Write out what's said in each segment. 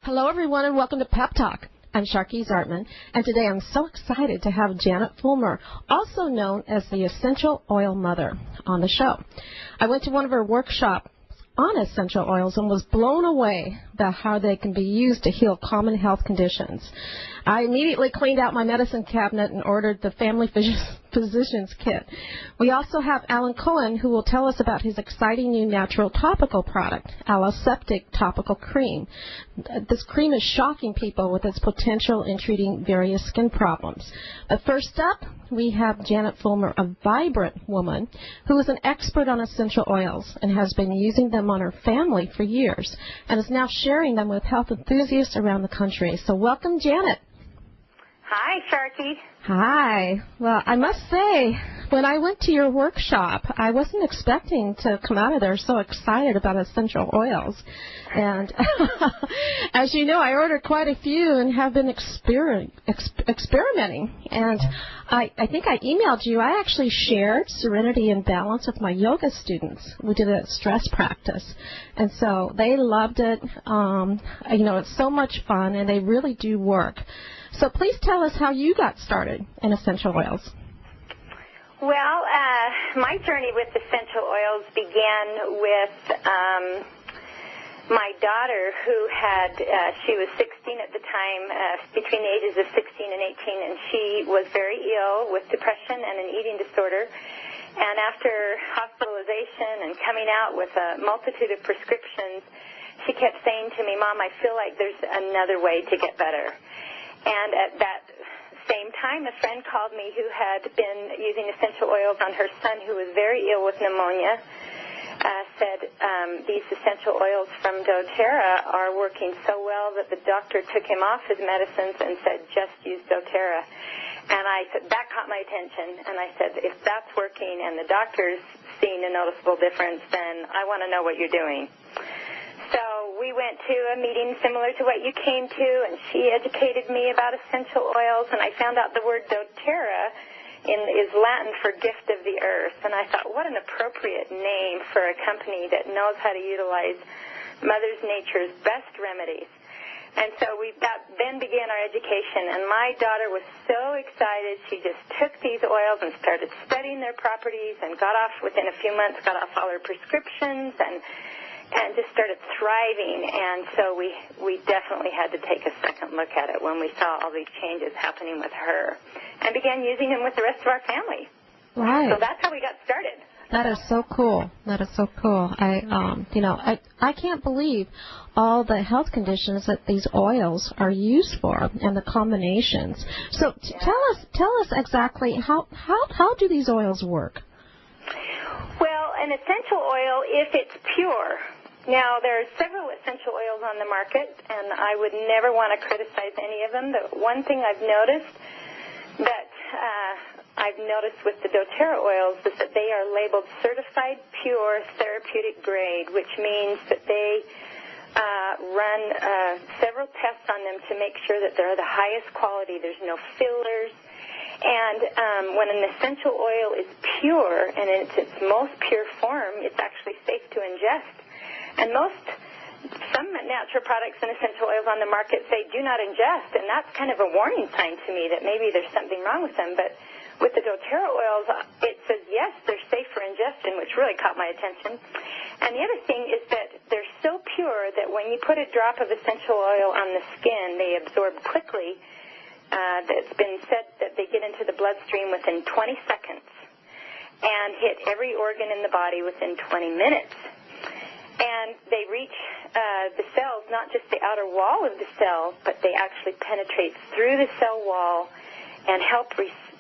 Hello, everyone, and welcome to Pep Talk. I'm Sharkie Zartman, and today I'm so excited to have Janet Fullmer, also known as the Essential Oil Mother, on the show. I went to one of her workshops on essential oils and was blown away by how they can be used to heal common health conditions. I immediately cleaned out my medicine cabinet and ordered the Family Physician's Kit. We also have Alan Cohen, who will tell us about his exciting new natural topical product, Alloseptic Topical Cream. This cream is shocking people with its potential in treating various skin problems. But first up, we have Janet Fullmer, a vibrant woman who is an expert on essential oils and has been using them on her family for years and is now sharing them with health enthusiasts around the country. So welcome, Janet. Hi, Sharkie. Hi. Well, I must say, when I went to your workshop, I wasn't expecting to come out of there so excited about essential oils. And as you know, I ordered quite a few and have been experimenting. And I think I emailed you. I actually shared Serenity and Balance with my yoga students. We did a stress practice. And so they loved it. It's so much fun, and they really do work. So please tell us how you got started in essential oils. Well, my journey with essential oils began with my daughter, who she was 16 at the time, between the ages of 16 and 18, and she was very ill with depression and an eating disorder. And after hospitalization and coming out with a multitude of prescriptions, she kept saying to me, "Mom, I feel like there's another way to get better." And at that same time, a friend called me who had been using essential oils on her son, who was very ill with pneumonia, said, these essential oils from doTERRA are working so well that the doctor took him off his medicines and said, just use doTERRA. And I said, that caught my attention. And I said, if that's working and the doctor's seeing a noticeable difference, then I want to know what you're doing. So we went to a meeting similar to what you came to, and she educated me about essential oils, and I found out the word doTERRA is Latin for gift of the earth. And I thought, what an appropriate name for a company that knows how to utilize Mother Nature's best remedies. And so that then began our education, and my daughter was so excited. She just took these oils and started studying their properties and within a few months, got off all her prescriptions and just started thriving. And so we definitely had to take a second look at it when we saw all these changes happening with her and began using them with the rest of our family. Right. So that's how we got started. That is so cool. That is so cool. I can't believe all the health conditions that these oils are used for and the combinations. So tell us exactly how do these oils work? Well, an essential oil, if it's pure. Now, there are several essential oils on the market, and I would never want to criticize any of them. The one thing I've noticed with the doTERRA oils is that they are labeled certified pure therapeutic grade, which means that they run several tests on them to make sure that they're the highest quality. There's no fillers. And when an essential oil is pure and in its most pure form, it's actually safe to ingest. And some natural products and essential oils on the market say do not ingest, and that's kind of a warning sign to me that maybe there's something wrong with them. But with the doTERRA oils, it says, yes, they're safe for ingestion, which really caught my attention. And the other thing is that they're so pure that when you put a drop of essential oil on the skin, they absorb quickly. It's been said that they get into the bloodstream within 20 seconds and hit every organ in the body within 20 minutes. And they reach the cells, not just the outer wall of the cell, but they actually penetrate through the cell wall and help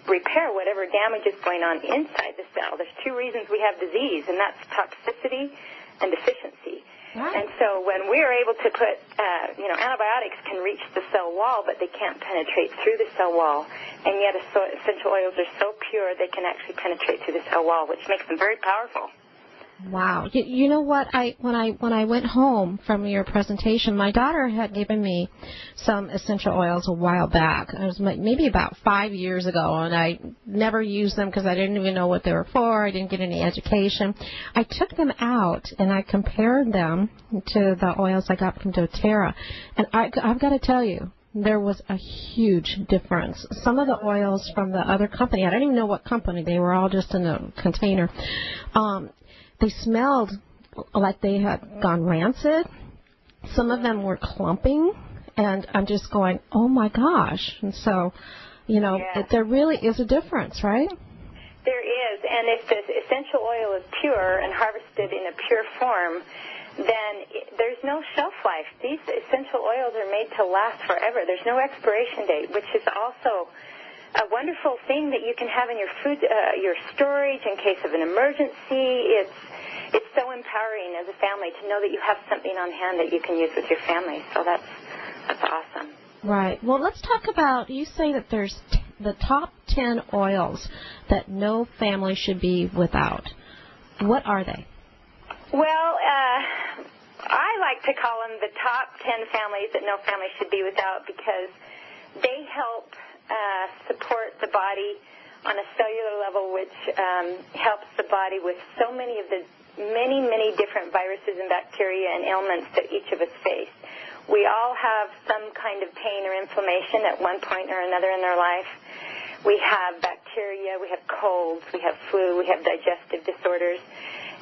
repair whatever damage is going on inside the cell. There's two reasons we have disease, and that's toxicity and deficiency. Right. And so when we are able to put, antibiotics can reach the cell wall, but they can't penetrate through the cell wall. And yet essential oils are so pure they can actually penetrate through the cell wall, which makes them very powerful. Wow. You know what? When I went home from your presentation, my daughter had given me some essential oils a while back. It was maybe about 5 years ago, and I never used them because I didn't even know what they were for. I didn't get any education. I took them out, and I compared them to the oils I got from doTERRA. And I've got to tell you, there was a huge difference. Some of the oils from the other company, I don't even know what company, they were all just in a container, they smelled like they had gone rancid. Some of them were clumping, and I'm just going, oh, my gosh. And so, there really is a difference, right? There is, and if the essential oil is pure and harvested in a pure form, then there's no shelf life. These essential oils are made to last forever. There's no expiration date, which is also a wonderful thing that you can have in your food, your storage in case of an emergency. It's so empowering as a family to know that you have something on hand that you can use with your family. So that's awesome. Right. Well, let's talk about, you say that there's the top 10 oils that no family should be without. What are they? Well, I like to call them the top 10 families that no family should be without because they help support the body on a cellular level, which helps the body with so many of the many different viruses and bacteria and ailments that each of us face. We all have some kind of pain or inflammation at one point or another in their life. We have bacteria, we have colds, we have flu, we have digestive disorders.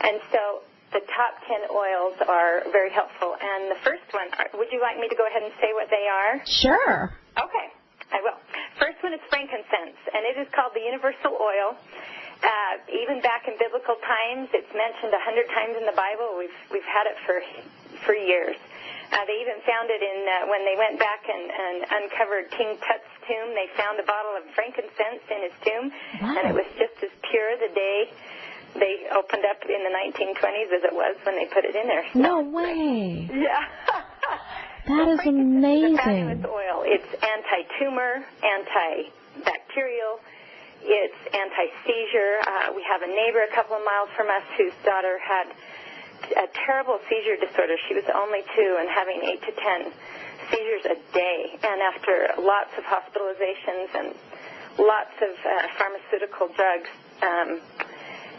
And so the top 10 oils are very helpful. And the first one, would you like me to go ahead and say what they are? Sure. Okay, I will. First one is frankincense, and it is called the universal oil. Even back in biblical times, it's mentioned 100 times in the Bible. We've had it for years. They even found it in when they went back and uncovered King Tut's tomb. They found a bottle of frankincense in his tomb, wow. And it was just as pure the day they opened up in the 1920s as it was when they put it in there. So, no way. Yeah. That is amazing. It's a fabulous oil. It's anti-tumor, antibacterial. It's anti-seizure. We have a neighbor a couple of miles from us whose daughter had a terrible seizure disorder. She was only 2 and having 8 to 10 seizures a day. And after lots of hospitalizations and lots of pharmaceutical drugs,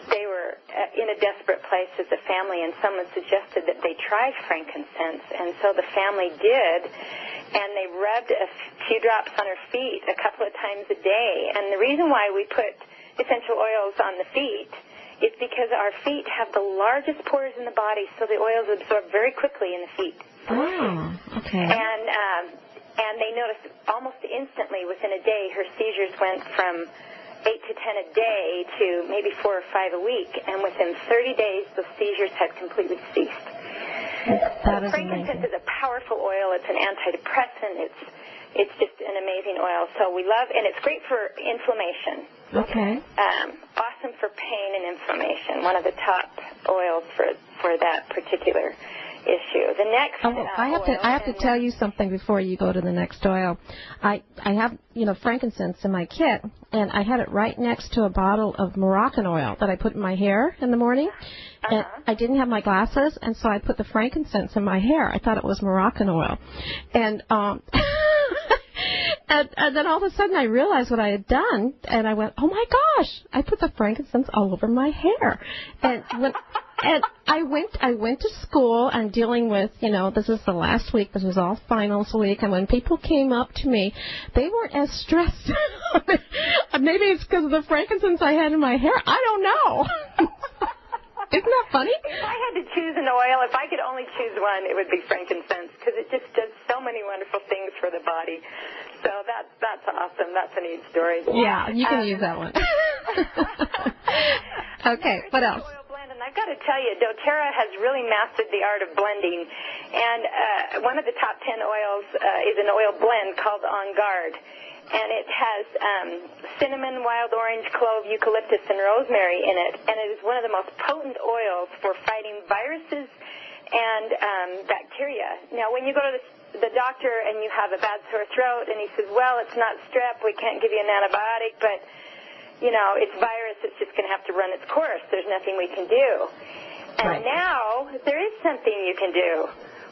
they were in a desperate place as a family, and someone suggested that they try frankincense. And so the family did, and they rubbed a few drops on her feet a couple of times a day. And the reason why we put essential oils on the feet is because our feet have the largest pores in the body, so the oils absorb very quickly in the feet. Oh, okay. And they noticed almost instantly within a day her seizures went from 8 to 10 a day to maybe 4 or 5 a week, and within 30 days the seizures had completely ceased. That is frankincense amazing. is a powerful oil. It's an antidepressant. It's just an amazing oil. So we love, and it's great for inflammation. Okay. Awesome for pain and inflammation. One of the top oils for that particular issue. The next I have to tell you something before you go to the next oil. I have, frankincense in my kit, and I had it right next to a bottle of Moroccan oil that I put in my hair in the morning. Uh-huh. And I didn't have my glasses, and so I put the frankincense in my hair. I thought it was Moroccan oil. And and then all of a sudden I realized what I had done, and I went, oh my gosh, I put the frankincense all over my hair. And I went to school and dealing with, this is the last week, this was all finals week, and when people came up to me, they weren't as stressed. Maybe it's because of the frankincense I had in my hair. I don't know. Isn't that funny? If I had to choose an oil, if I could only choose one, it would be frankincense, because it just does so many wonderful things for the body. So that's awesome. That's a neat story. Yeah, you can use that one. Okay, what else? Oil blend, and I've got to tell you, doTERRA has really mastered the art of blending. And one of the top 10 oils is an oil blend called On Guard. And it has cinnamon, wild orange, clove, eucalyptus, and rosemary in it. And it is one of the most potent oils for fighting viruses and bacteria. Now, when you go to the doctor and you have a bad sore throat, and he says, well, it's not strep, we can't give you an antibiotic, but, it's virus, it's just going to have to run its course. There's nothing we can do. And now there is something you can do.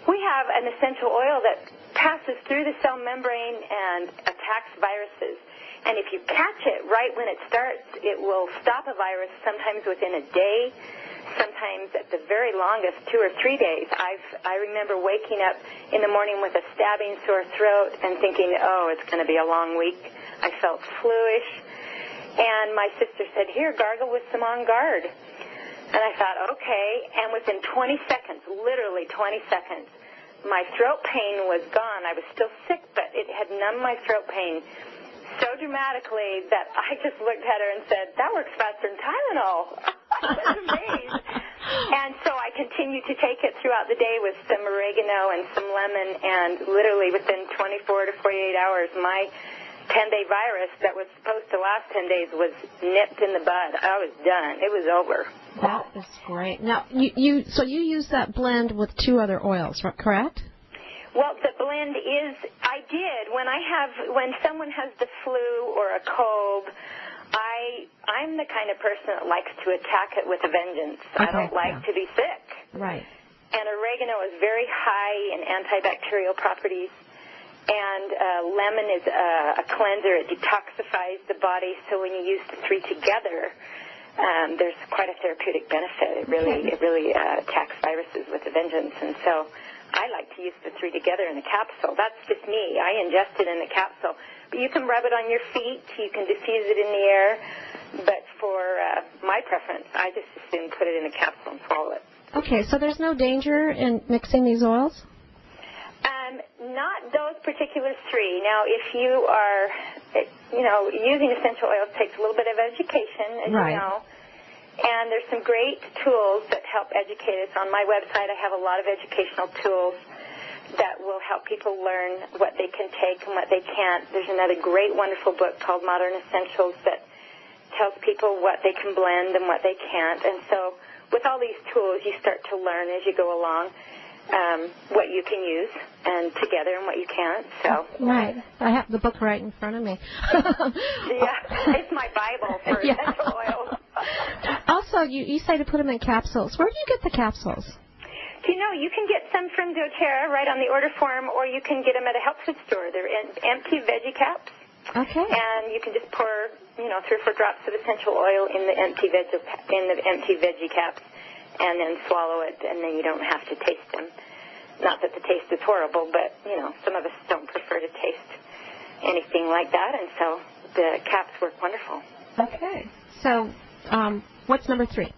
We have an essential oil that passes through the cell membrane and attacks viruses. And if you catch it right when it starts, it will stop a virus sometimes within a day, sometimes at the very longest 2 or 3 days. I remember waking up in the morning with a stabbing sore throat and thinking, oh, it's going to be a long week. I felt fluish. And my sister said, here, gargle with some On Guard. And I thought, okay. And within 20 seconds, literally 20 seconds, my throat pain was gone. I was still sick, but it had numbed my throat pain so dramatically that I just looked at her and said, that works faster than Tylenol. I was amazed. And so I continued to take it throughout the day with some oregano and some lemon, and literally within 24 to 48 hours, my 10-day virus that was supposed to last 10 days was nipped in the bud. I was done. It was over. That is great. Now, you use that blend with 2 other oils, correct? Well, the blend is, I did. When someone has the flu or a cold, I'm the kind of person that likes to attack it with a vengeance. Okay, I don't like to be sick. Right. And oregano is very high in antibacterial properties. And lemon is a cleanser. It detoxifies the body. So when you use the 3 together, there's quite a therapeutic benefit. It really attacks viruses with a vengeance. And so I like to use the 3 together in a capsule. That's just me. I ingest it in a capsule. But you can rub it on your feet. You can diffuse it in the air. But for my preference, I just as soon put it in a capsule and swallow it. Okay, so there's no danger in mixing these oils? Not those particular 3. Now, if you are, using essential oils takes a little bit of education, as you know. And there's some great tools that help educate us. On my website, I have a lot of educational tools that will help people learn what they can take and what they can't. There's another great, wonderful book called Modern Essentials that tells people what they can blend and what they can't. And so with all these tools, you start to learn as you go along what you can use and together and what you can't. So right. I have the book right in front of me. Yeah, it's my Bible for essential oils. Also, you say to put them in capsules. Where do you get the capsules? You can get some from doTERRA right on the order form, or you can get them at a health food store. They're empty veggie caps. Okay. And you can just pour, 3 or 4 drops of essential oil in the empty veggie caps, and then swallow it, and then you don't have to taste them. Not that the taste is horrible, but, some of us don't prefer to taste anything like that, and so the caps work wonderful. Okay. So what's number 3?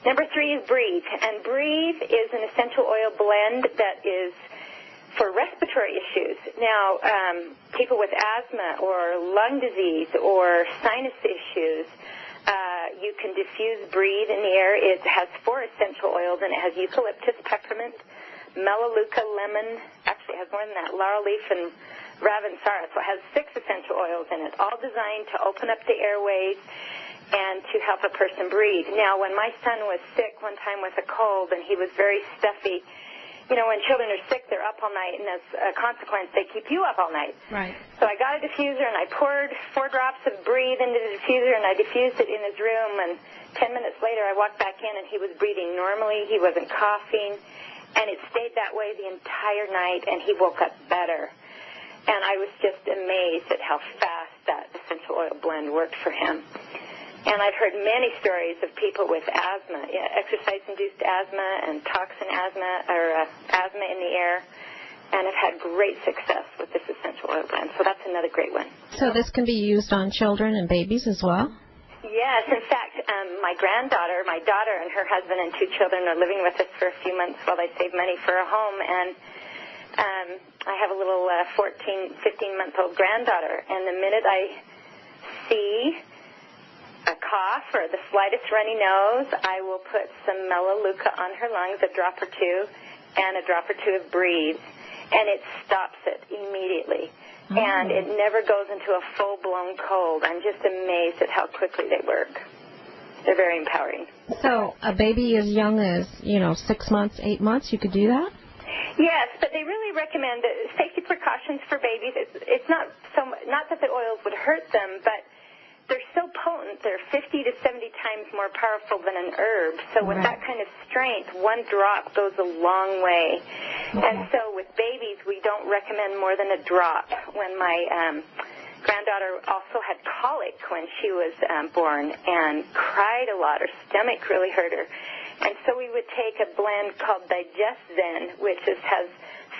Number 3 is Breathe, and Breathe is an essential oil blend that is for respiratory issues. Now, people with asthma or lung disease or sinus issues, you can diffuse Breathe in the air. It has 4 essential oils, and it has eucalyptus, peppermint, melaleuca, lemon. Actually, it has more than that, laurel leaf, and ravensara. So it has 6 essential oils in it, all designed to open up the airways and to help a person breathe. Now, when my son was sick one time with a cold and he was very stuffy, when children are sick, they're up all night, and as a consequence, they keep you up all night. Right. So I got a diffuser, and I poured 4 drops of Breathe into the diffuser, and I diffused it in his room, and 10 minutes later, I walked back in, and he was breathing normally. He wasn't coughing, and it stayed that way the entire night, and he woke up better. And I was just amazed at how fast that essential oil blend worked for him. And I've heard many stories of people with asthma, exercise-induced asthma and toxin asthma, or asthma in the air, and have had great success with this essential oil blend. So that's another great one. So this can be used on children and babies as well? Yes. In fact, my daughter and her husband and 2 children are living with us for a few months while they save money for a home, and I have a little 14, 15-month-old granddaughter, and the minute I see a cough or the slightest runny nose, I will put some melaleuca on her lungs, a drop or 2, and a drop or 2 of Breathe, and it stops it immediately. Oh. And it never goes into a full-blown cold. I'm just amazed at how quickly they work. They're very empowering. So a baby as young as, 6 months, 8 months, you could do that? Yes, but they really recommend safety precautions for babies. It's not that the oils would hurt them, but they're so potent. They're 50 to 70 times more powerful than an herb. So with that kind of strength, one drop goes a long way. And so with babies, we don't recommend more than a drop. When my granddaughter also had colic when she was born and cried a lot. Her stomach really hurt her. And so we would take a blend called Digest Zen, which has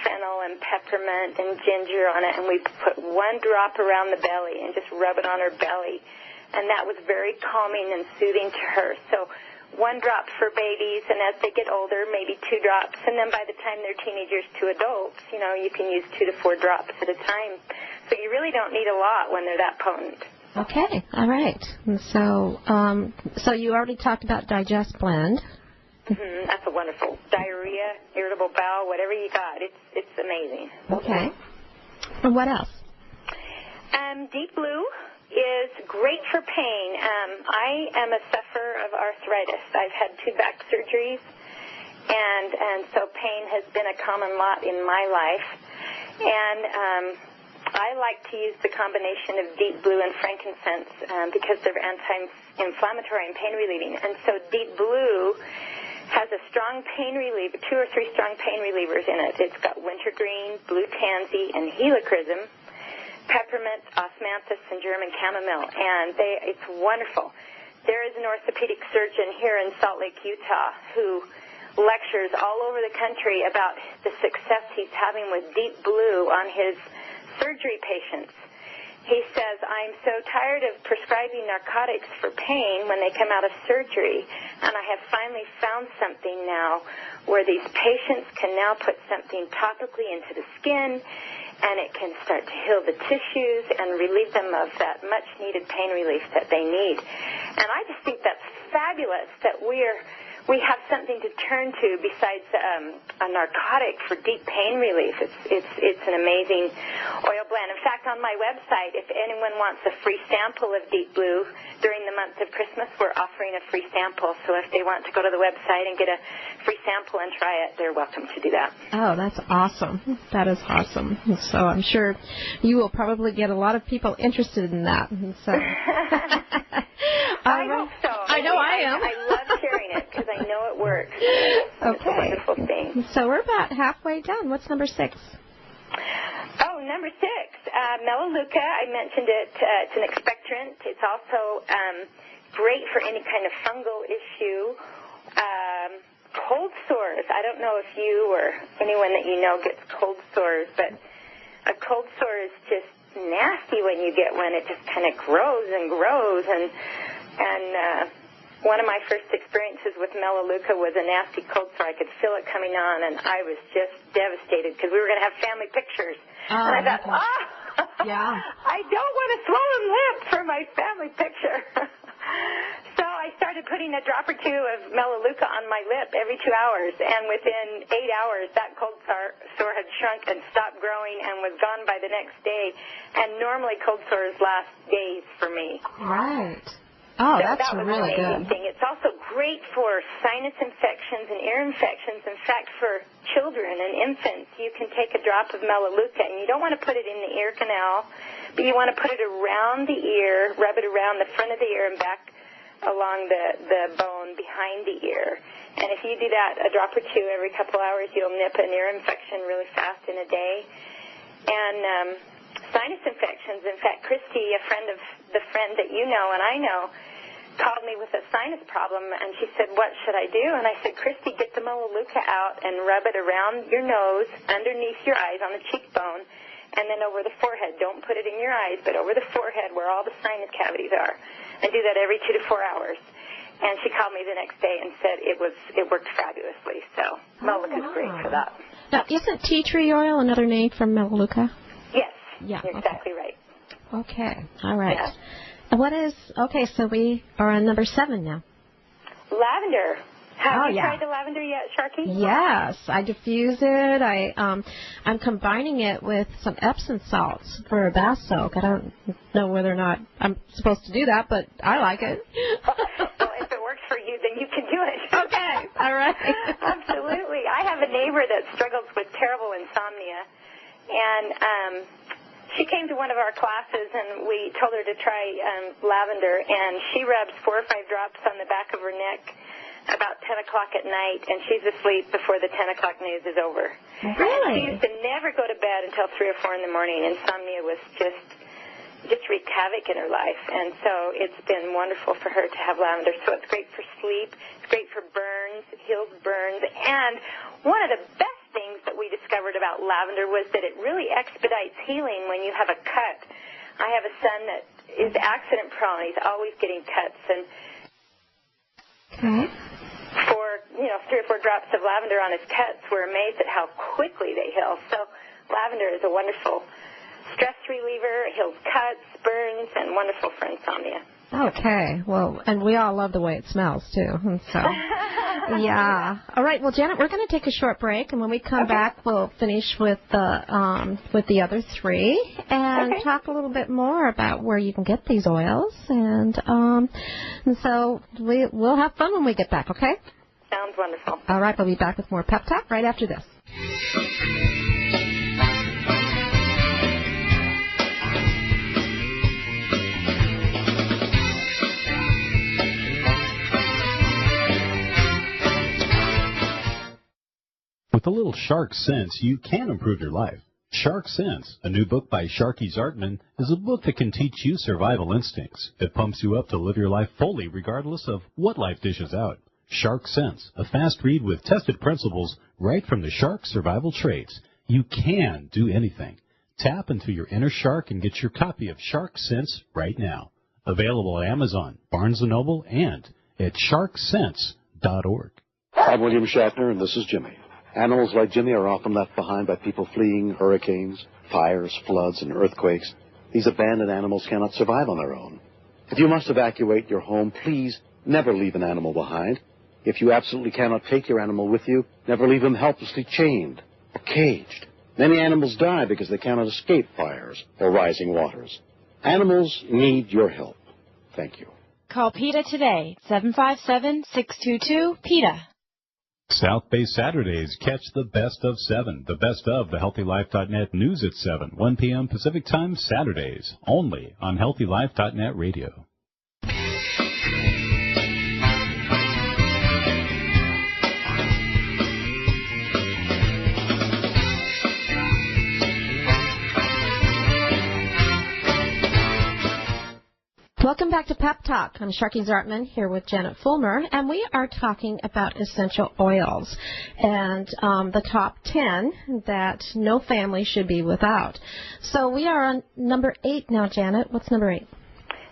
fennel and peppermint and ginger on it, and we put one drop around the belly and just rub it on her belly. And that was very calming and soothing to her. So one drop for babies, and as they get older, maybe 2 drops. And then by the time they're teenagers to adults, you can use 2 to 4 drops at a time. So you really don't need a lot when they're that potent. Okay, all right. And so you already talked about Digest Blend. That's a wonderful diarrhea, irritable bowel, whatever you got. It's amazing. Okay. And what else? Deep Blue is great for pain. I am a sufferer of arthritis. I've had 2 back surgeries, and so pain has been a common lot in my life. And I like to use the combination of Deep Blue and frankincense because they're anti-inflammatory and pain relieving. And so Deep Blue has a strong pain reliever, 2 or 3 strong pain relievers in it. It's got wintergreen, blue tansy, and helichrysum, peppermint, osmanthus, and German chamomile, and it's wonderful. There is an orthopedic surgeon here in Salt Lake, Utah, who lectures all over the country about the success he's having with Deep Blue on his surgery patients. He says, I'm so tired of prescribing narcotics for pain when they come out of surgery, and I have finally found something now where these patients can now put something topically into the skin, and it can start to heal the tissues and relieve them of that much-needed pain relief that they need. And I just think that's fabulous that we have something to turn to besides a narcotic for deep pain relief. It's an amazing oil blend. In fact, on my website, if anyone wants a free sample of Deep Blue during the month of Christmas, we're offering a free sample. So if they want to go to the website and get a free sample and try it, they're welcome to do that. Oh, that's awesome. That is awesome. So I'm sure you will probably get a lot of people interested in that. So. I hope so. I know I am. I love sharing it because I know it works. It's a wonderful thing. So we're about halfway done. What's number 6? Oh, number 6, Melaleuca. I mentioned it. It's an expectorant. It's also great for any kind of fungal issue. Cold sores. I don't know if you or anyone that you know gets cold sores, but a cold sore is just nasty when you get one. It just kind of grows and grows, and one of my first experiences with Melaleuca was a nasty cold sore. I could feel it coming on, and I was just devastated because we were going to have family pictures. And I thought, yeah. I don't want a swollen lip for my family picture. So I started putting a drop or 2 of Melaleuca on my lip every 2 hours, and within 8 hours, that cold sore had shrunk and stopped growing and was gone by the next day. And normally cold sores last days for me. Right. Oh, so that's that was really an amazing good. thing. It's also great for sinus infections and ear infections. In fact, for children and infants, you can take a drop of Melaleuca, and you don't want to put it in the ear canal, but you want to put it around the ear, rub it around the front of the ear and back along the bone behind the ear. And if you do that a drop or 2 every couple hours, you'll nip an ear infection really fast in a day. And sinus infections. In fact, Christy, a friend of the friend that you know and I know, called me with a sinus problem, and she said, what should I do? And I said, Christy, get the Melaleuca out and rub it around your nose, underneath your eyes, on the cheekbone, and then over the forehead. Don't put it in your eyes, but over the forehead where all the sinus cavities are. And do that every 2 to 4 hours. And she called me the next day and said it worked fabulously. So Melaleuca's great for that. Now, isn't tea tree oil another name for Melaleuca? Yes. Yeah. You're exactly right. Okay. All right. Yeah. So we are on number 7 now. Lavender. Have you tried the lavender yet, Sharkie? Yes, I diffuse it. I'm combining it with some Epsom salts for a bath soak. I don't know whether or not I'm supposed to do that, but I like it. Well, if it works for you, then you can do it. Okay, all right. Absolutely. I have a neighbor that struggles with terrible insomnia, and she came to one of our classes, and we told her to try lavender, and she rubs 4 or 5 drops on the back of her neck about 10 o'clock at night, and she's asleep before the 10 o'clock news is over. Really? She used to never go to bed until 3 or 4 in the morning. Insomnia was just wreaked havoc in her life, and so it's been wonderful for her to have lavender. So it's great for sleep, it's great for burns, it heals burns, and one of the best things that we discovered about lavender was that it really expedites healing when you have a cut. I have a son that is accident prone. He's always getting cuts, and for 3 or 4 drops of lavender on his cuts, we're amazed at how quickly they heal. So lavender is a wonderful stress reliever. It heals cuts, burns, and wonderful for insomnia. Okay. Well, and we all love the way it smells, too. And so, yeah. All right. Well, Janet, we're going to take a short break, and when we come back, we'll finish with the other 3 and talk a little bit more about where you can get these oils. And so we'll have fun when we get back, okay? Sounds wonderful. All right. We'll be back with more Pep Talk right after this. With a little Shark Sense, you can improve your life. Shark Sense, a new book by Sharkie Zartman, is a book that can teach you survival instincts. It pumps you up to live your life fully regardless of what life dishes out. Shark Sense, a fast read with tested principles right from the shark survival traits. You can do anything. Tap into your inner shark and get your copy of Shark Sense right now. Available at Amazon, Barnes & Noble, and at sharksense.org. I'm William Shatner, and this is Jimmy. Animals like Jimmy are often left behind by people fleeing hurricanes, fires, floods, and earthquakes. These abandoned animals cannot survive on their own. If you must evacuate your home, please never leave an animal behind. If you absolutely cannot take your animal with you, never leave him helplessly chained or caged. Many animals die because they cannot escape fires or rising waters. Animals need your help. Thank you. Call PETA today, 757-622-PETA. South Bay Saturdays, catch the best of 7, the best of the HealthyLife.net news at 7, 1 p.m. Pacific Time Saturdays, only on HealthyLife.net radio. Welcome back to Pep Talk. I'm Sharkie Zartman here with Janet Fullmer, and we are talking about essential oils and the top 10 that no family should be without. So we are on number 8 now, Janet. What's number 8?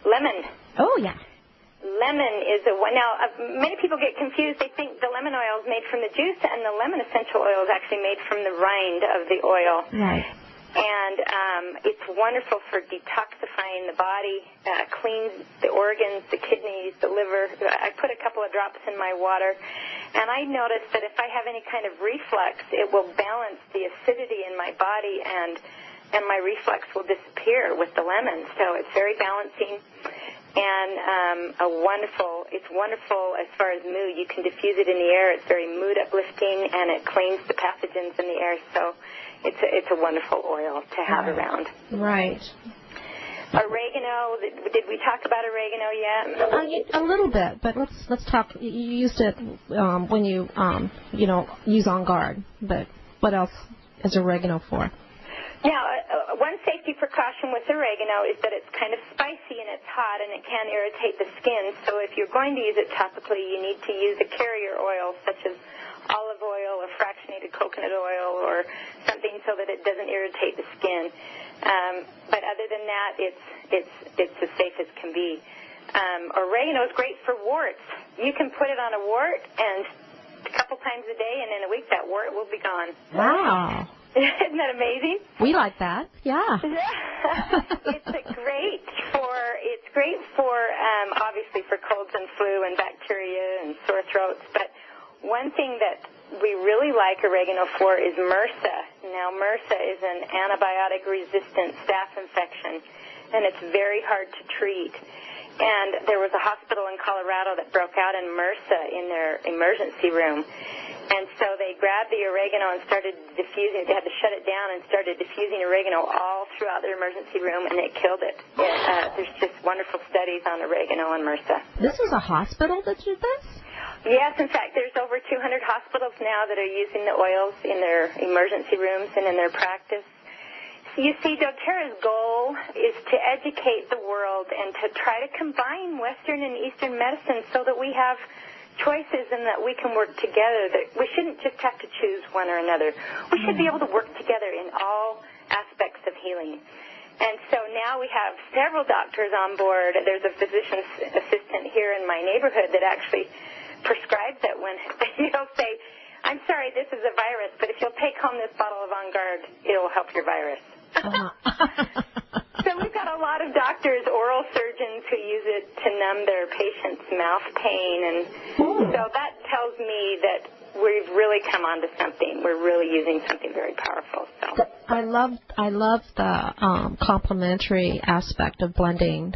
Lemon. Oh, yeah. Lemon is a one. Now, many people get confused. They think the lemon oil is made from the juice, and the lemon essential oil is actually made from the rind of the oil. Right. And it's wonderful for detoxifying the body, cleans the organs, the kidneys, the liver. I put a couple of drops in my water, and I noticed that if I have any kind of reflux, it will balance the acidity in my body, and my reflux will disappear with the lemon. So it's very balancing. And it's wonderful as far as mood. You can diffuse it in the air. It's very mood uplifting, and it cleans the pathogens in the air. So it's a wonderful oil to have around. Right. Oregano. Did we talk about oregano yet? A little bit, but let's talk. You used it when you use On Guard. But what else is oregano for? Now, one safety precaution with oregano is that it's kind of spicy and it's hot and it can irritate the skin. So if you're going to use it topically, you need to use a carrier oil such as olive oil or fractionated coconut oil or something so that it doesn't irritate the skin. But other than that, it's as safe as can be. Oregano is great for warts. You can put it on a wart and a couple times a day, and in a week that wart will be gone. Wow. Isn't that amazing? We like that. Yeah. It's great for obviously for colds and flu and bacteria and sore throats. But one thing that we really like oregano for is MRSA. Now, MRSA is an antibiotic-resistant staph infection, and it's very hard to treat. And there was a hospital in Colorado that broke out in MRSA in their emergency room. And so they grabbed the oregano and started diffusing it. They had to shut it down and started diffusing oregano all throughout their emergency room, and it killed it. There's just wonderful studies on oregano and MRSA. This was a hospital that did this? Yes, in fact, there's over 200 hospitals now that are using the oils in their emergency rooms and in their practice. You see, doTERRA's goal is to educate the world and to try to combine Western and Eastern medicine so that we have choices and that we can work together. That we shouldn't just have to choose one or another. We should be able to work together in all aspects of healing. And so now we have several doctors on board. There's a physician's assistant here in my neighborhood that actually prescribes it when he'll say, I'm sorry, this is a virus, but if you'll take home this bottle of On Guard, it'll help your virus. So we've got a lot of doctors, oral surgeons who use it to numb their patients' mouth pain, and so that tells me that we've really come onto something. We're really using something very powerful. So I love the complementary aspect of blending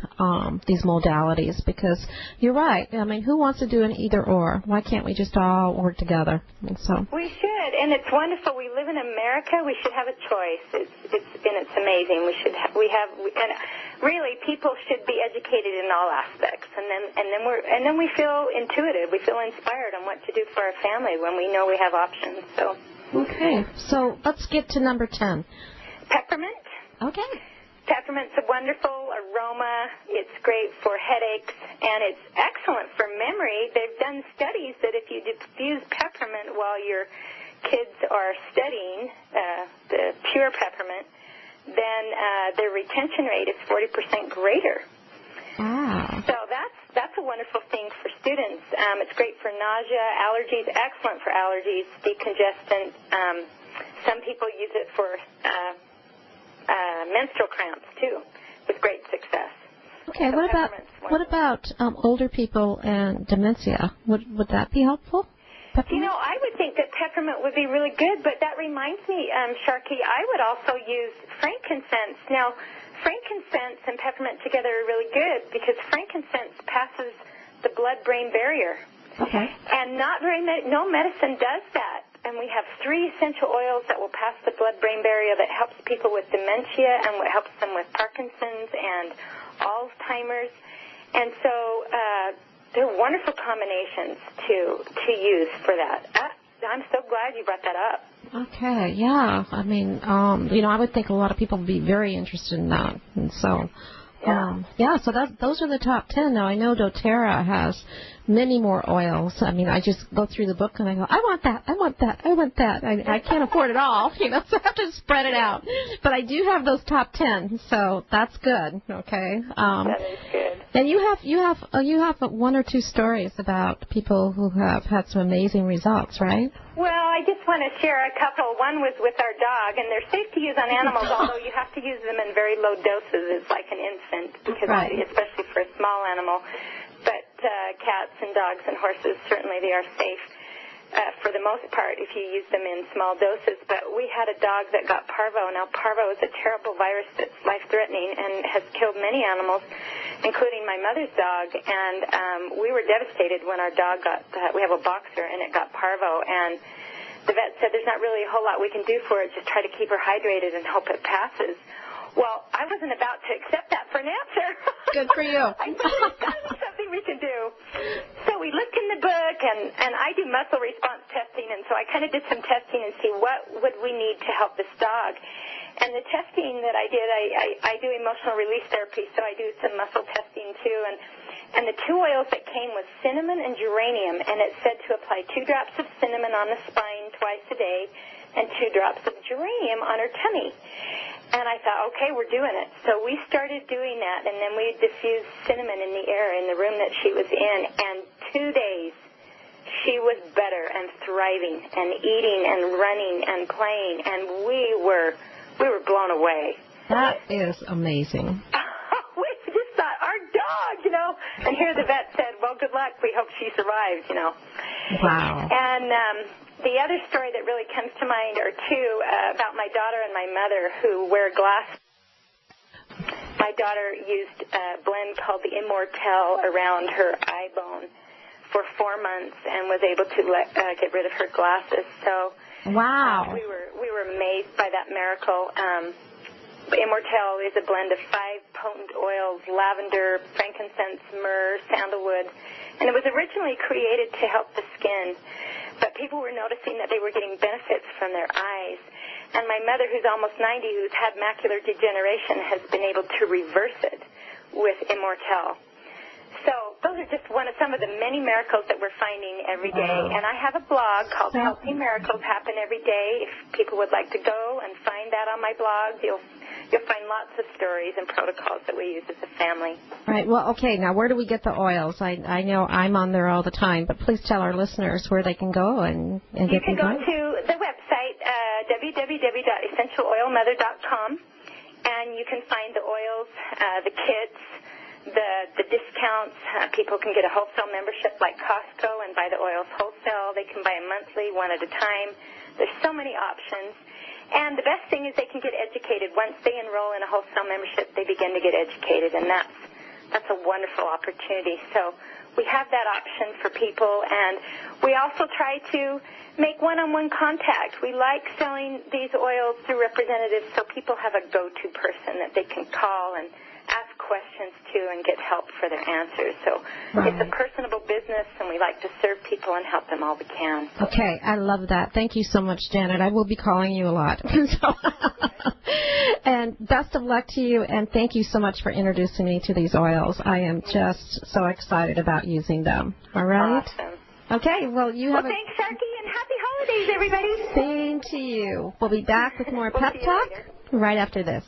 these modalities, because you're right. I mean, who wants to do an either or? Why can't we just all work together? And so we should, and it's wonderful. We live in America. We should have a choice. It's amazing. And really, people should be educated in all aspects, and then we feel intuitive. We feel inspired on what to do for our family when we know we have options. So. Okay, so let's get to number 10. Peppermint. Okay. Peppermint's a wonderful aroma. It's great for headaches, and it's excellent for memory. They've done studies that if you diffuse peppermint while your kids are studying, the pure peppermint, then their retention rate is 40% greater. Wow. So that's a wonderful thing for students. It's great for nausea, allergies, excellent for allergies, decongestant. Some people use it for menstrual cramps too, with great success. Okay. So what about older people and dementia? Would that be helpful? You know, I would think that peppermint would be really good, but that reminds me, Sharkie, I would also use frankincense. Now, frankincense and peppermint together are really good because frankincense passes the blood-brain barrier. Okay. And no medicine does that. And we have 3 essential oils that will pass the blood-brain barrier that helps people with dementia and what helps them with Parkinson's and Alzheimer's. And so they're wonderful combinations to use for that. I'm so glad you brought that up. Okay, yeah. I mean, I would think a lot of people would be very interested in that. And so, so those are the top 10. Now, I know doTERRA has many more oils. I mean, I just go through the book and I go, I want that, I want that, I want that. I can't afford it all, so I have to spread it out. But I do have those top 10, so that's good, okay? That is good. And you have 1 or 2 stories about people who have had some amazing results, right? Well, I just want to share a couple. One was with our dog, and they're safe to use on animals, although you have to use them in very low doses. It's like an infant, because especially for a small animal. But cats and dogs and horses, certainly they are safe for the most part if you use them in small doses. But we had a dog that got parvo. Now, parvo is a terrible virus that's life-threatening and has killed many animals, including my mother's dog. And we were devastated when our dog we have a boxer, and it got parvo. And the vet said there's not really a whole lot we can do for it, just try to keep her hydrated and hope it passes. Well, I wasn't about to accept that for an answer. Good for you. I thought there's got to be something we can do. So we looked in the book, and I do muscle response testing, and so I kind of did some testing and see what would we need to help this dog. And the testing that I did, I do emotional release therapy, so I do some muscle testing too. And the 2 oils that came was cinnamon and geranium, and it said to apply 2 drops of cinnamon on the spine twice a day and 2 drops of geranium on her tummy. And I thought, okay, we're doing it. So we started doing that, and then we diffused cinnamon in the air in the room that she was in. And 2 days, she was better and thriving and eating and running and playing, and we were blown away. That is amazing. We just thought, our dog, And here the vet said, well, good luck. We hope she survives, Wow. And the other story that really comes to mind are 2 about my daughter and my mother who wear glasses. My daughter used a blend called the Immortel around her eye bone for 4 months and was able to get rid of her glasses. So Wow. We were amazed by that miracle. Immortelle is a blend of 5 potent oils: lavender, frankincense, myrrh, sandalwood. And it was originally created to help the skin, but people were noticing that they were getting benefits from their eyes. And my mother, who's almost 90, who's had macular degeneration, has been able to reverse it with Immortelle. So those are just some of the many miracles that we're finding every day. And I have a blog called Healthy Miracles Happen Every Day. If people would like to go and find that on my blog, you'll find lots of stories and protocols that we use as a family. Right. Well, okay. Now, where do we get the oils? I know I'm on there all the time, but please tell our listeners where they can go and get them. You can go to the website, www.essentialoilmother.com, and you can find the oils, the kits, the discounts. People can get a wholesale membership like Costco and buy the oils wholesale. They can buy them monthly, one at a time. There's so many options. And the best thing is they can get educated. Once they enroll in a wholesale membership, they begin to get educated, and that's a wonderful opportunity. So we have that option for people, and we also try to make one-on-one contact. We like selling these oils through representatives so people have a go-to person that they can call and ask questions to and get help for their answers. So It's a personable business, and we like to serve people and help them all we can. Okay, I love that. Thank you so much, Janet. I will be calling you a lot. And best of luck to you, and thank you so much for introducing me to these oils. I am just so excited about using them. All right? Awesome. Okay, well, thanks, Sharkie, and happy holidays, everybody. Same to you. We'll be back with more Pep Talk right after this.